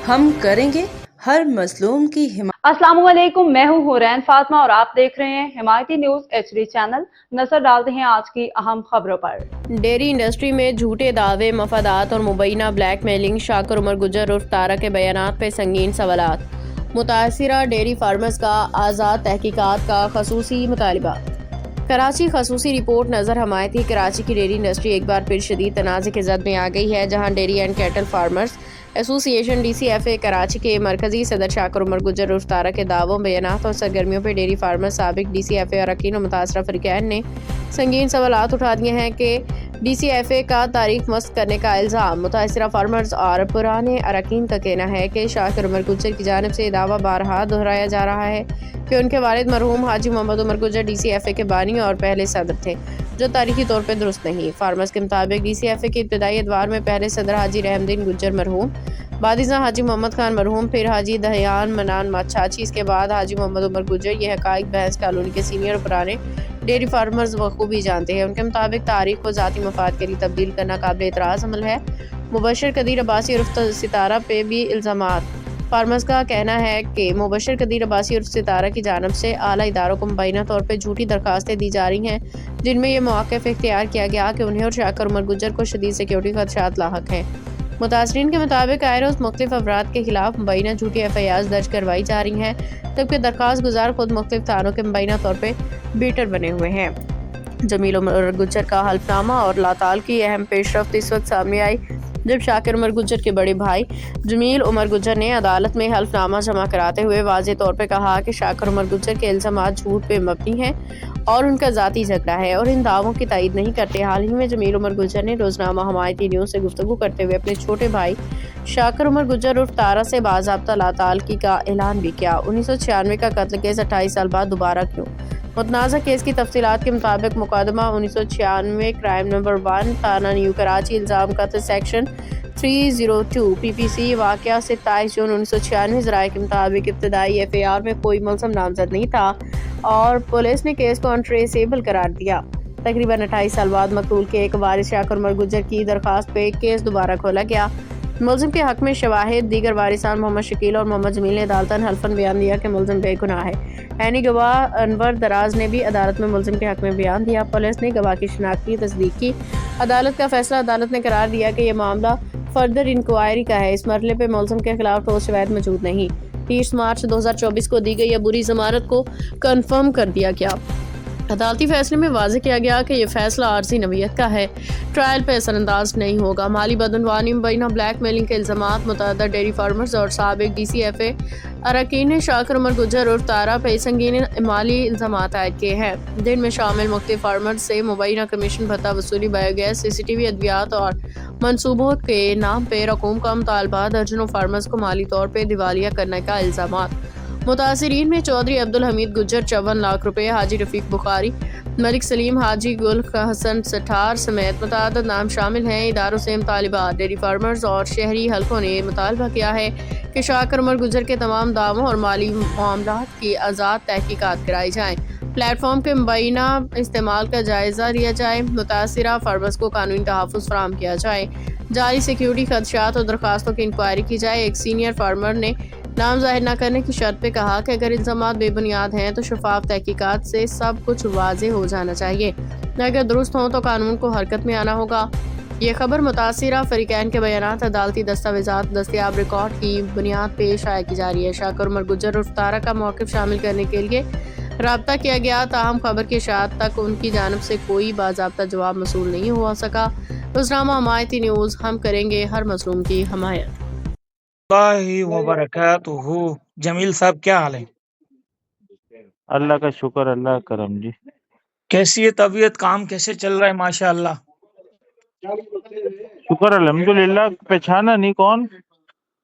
ہم کریں گے ہر مظلوم کی حمایت۔ السلام علیکم، میں ہوں حورین فاطمہ اور آپ دیکھ رہے ہیں حمایتی نیوز HD چینل۔ نظر ڈالتے ہیں آج کی اہم خبروں پر۔ ڈیری انڈسٹری میں جھوٹے دعوے، مفادات اور مبینہ بلیک میلنگ، شاکر عمر گجر عرف تارا کے بیانات پہ سنگین سوالات، متاثرہ ڈیری فارمرز کا آزاد تحقیقات کا خصوصی مطالبہ۔ کراچی خصوصی رپورٹ نظر حمایتی کراچی کی ڈیری انڈسٹری ایک بار پھر شدید تنازع کی زد میں آ گئی ہے، جہاں ڈیری اینڈ کیٹل فارمرز ایسوسی ایشن DCFA کراچی کے مرکزی صدر شاکر عمر گجر عرف تارا کے دعووں، بیانات اور سرگرمیوں پہ ڈیری فارمر، سابق DCFA اراکین و متاثرہ فریقین نے سنگین سوالات اٹھا دیے ہیں کہ DCFA کا تاریخ مسخ کرنے کا الزام۔ متاثرہ فارمرز اور پرانے اراکین کا کہنا ہے کہ شاکر عمر گجر کی جانب سے یہ دعویٰ بارہا دہرایا جا رہا ہے کہ ان کے والد مرحوم حاجی محمد عمر گجر DCFA کے بانی اور پہلے صدر تھے، جو تاریخی طور پہ درست نہیں۔ فارمرز کے مطابق DCFA کے ابتدائی ادوار میں پہلے صدر حاجی رحم الدین گجر مرحوم، بعد ازاں حاجی محمد خان مرحوم، پھر حاجی دہیان منان چاچی، اس کے بعد حاجی محمد عمر گجر۔ یہ حقائق بحث کالونی کے سینئر اور پرانے ڈیری فارمرز بخوبی جانتے ہیں۔ ان کے مطابق تاریخ کو ذاتی مفاد کے لیے تبدیل کرنا قابل اعتراض عمل ہے۔ مبشر قدیر عباسی عرف ستارہ پہ بھی الزامات۔ فارمرز کا کہنا ہے کہ مبشر قدیر عباسی عرف ستارہ کی جانب سے اعلیٰ اداروں کو مبینہ طور پہ جھوٹی درخواستیں دی جا رہی ہیں، جن میں یہ موقف اختیار کیا گیا کہ انہیں اور شاکر عمر گجر کو شدید سیکیورٹی خدشات لاحق ہیں۔ متاثرین کے مطابق آئے روز مختلف افراد کے خلاف مبینہ جھوٹی FIRs درج کروائی جا رہی ہیں، جبکہ درخواست گزار خود مختلف تھانوں کے مبینہ طور پہ بیٹر بنے ہوئے ہیں۔ جمیل عمر گجر کا حلف نامہ اور لاتعال کی اہم پیش رفت اس وقت سامنے آئی جب شاکر عمر گجر کے بڑے بھائی جمیل عمر گجر نے عدالت میں حلف نامہ جمع کراتے ہوئے واضح طور پہ کہا کہ شاکر عمر گجر کے الزامات جھوٹ پہ مبنی ہیں اور ان کا ذاتی جھگڑا ہے اور ان دعووں کی تائید نہیں کرتے۔ حال ہی میں جمیل عمر گجر نے روزنامہ حمایتی نیوز سے گفتگو کرتے ہوئے اپنے چھوٹے بھائی شاکر عمر گجر عرف تارا سے باضابطہ لاتعلقی کا اعلان بھی کیا۔ 1996 کا قتل کیس 28 سال بعد دوبارہ کیوں؟ متنازع کیس کی تفصیلات کے مطابق مقدمہ 1996 کرائم نمبر 1 تھانہ نیو کراچی، الزام قتل سیکشن 302 PPC، واقعہ 27 جون 1996۔ ذرائع کے مطابق ابتدائی FIR میں کوئی ملزم نامزد نہیں تھا اور پولیس نے کیس کو انٹریسیبل قرار دیا۔ تقریباً 28 سال بعد مقتول کے ایک وارث شاکر عمر گجر کی درخواست پہ کیس دوبارہ کھولا گیا۔ ملزم کے حق میں شواہد، دیگر وارثان محمد شکیل اور محمد جمیل نے عدالتاً حلفاً بیان دیا کہ ملزم بے گناہ ہے۔ عینی گواہ انور دراز نے بھی عدالت میں ملزم کے حق میں بیان دیا۔ پولیس نے گواہ کی شناخت کی تصدیق کی۔ عدالت کا فیصلہ: عدالت نے قرار دیا کہ یہ معاملہ فردر انکوائری کا ہے۔ اس مرحلے پہ ملزم کے خلاف ٹھوس شواہد موجود نہیں۔ 30 مارچ 2024 کو دی گئی عبوری ضمانت کو کنفرم کر دیا گیا۔ عدالتی فیصلے میں واضح کیا گیا کہ یہ فیصلہ عارضی نوعیت کا ہے، ٹرائل پہ اثر انداز نہیں ہوگا۔ مالی بدعنوانی، مبینہ بلیک میلنگ کے الزامات۔ متعدد ڈیری فارمرز اور سابق DCFA اراکین نے شاکر عمر گجر عرف تارا پہ سنگین مالی الزامات عائد کیے ہیں، جن میں شامل مختلف فارمرز سے مبینہ کمیشن بھتہ وصولی، بایو گیس، CCTV، ادویات اور منصوبوں کے نام پہ رقوم کا مطالبہ، درجنوں فارمرز کو مالی طور پہ دیوالیہ کرنے کا الزامات۔ متاثرین میں چودھری عبدالحمید گجر 54 لاکھ روپے، حاجی رفیق بخاری، ملک سلیم، حاجی گل حسن سٹھار سمیت متعدد نام شامل ہیں۔ اداروں سے مطالبات: ڈیری فارمرز اور شہری حلقوں نے مطالبہ کیا ہے کہ شاکر عمر گجر کے تمام دعووں اور مالی معاملات کی آزاد تحقیقات کرائی جائیں، پلیٹ فارم کے مبینہ استعمال کا جائزہ لیا جائے، متاثرہ فارمرز کو قانونی تحفظ فراہم کیا جائے، جاری سیکیورٹی خدشات اور درخواستوں کی انکوائری کی جائے۔ ایک سینئر فارمر نے نام ظاہر نہ کرنے کی شرط پہ کہا کہ اگر الزامات بے بنیاد ہیں تو شفاف تحقیقات سے سب کچھ واضح ہو جانا چاہیے، اگر درست ہوں تو قانون کو حرکت میں آنا ہوگا۔ یہ خبر متاثرہ فریقین کے بیانات، عدالتی دستاویزات، دستیاب ریکارڈ کی بنیاد پہ شائع کی جا رہی ہے۔ شاکر عمر گجر عرف تارا کا موقف شامل کرنے کے لیے رابطہ کیا گیا، تاہم خبر کی اشاعت تک ان کی جانب سے کوئی باضابطہ جواب موصول نہیں ہو سکا۔ روزنامہ حمایتی نیوز، ہم کریں گے ہر مظلوم کی حمایت۔ اللہ وبرکاتہ۔ جمیل صاحب کیا حال ہے؟ اللہ کا شکر، اللہ کا کرم جی۔ کیسی ہے طبیعت؟ کام کیسے چل رہا ہے؟ ماشاء اللہ شکر الحمدللہ۔ پہچانا نہیں کون؟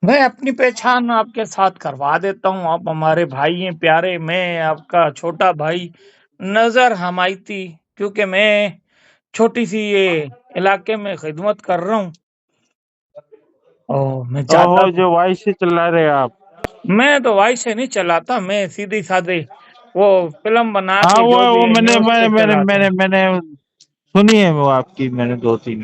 میں اپنی پہچان آپ کے ساتھ کروا دیتا ہوں، آپ ہمارے بھائی ہیں پیارے، میں آپ کا چھوٹا بھائی نظر حمایتی، کیونکہ میں چھوٹی سی یہ علاقے میں خدمت کر رہا ہوں اور میں چاہتا جو وائس سے چلا رہے آپ؟ میں تو وائی سے نہیں چلاتا، میں سیدھی سادے وہ فلم بنا کے ہاں جو بھی وہ ہے نیوز سے چلاتا ہوں۔ میں نے سنی ہے وہ آپ کی، میں نے 2-3۔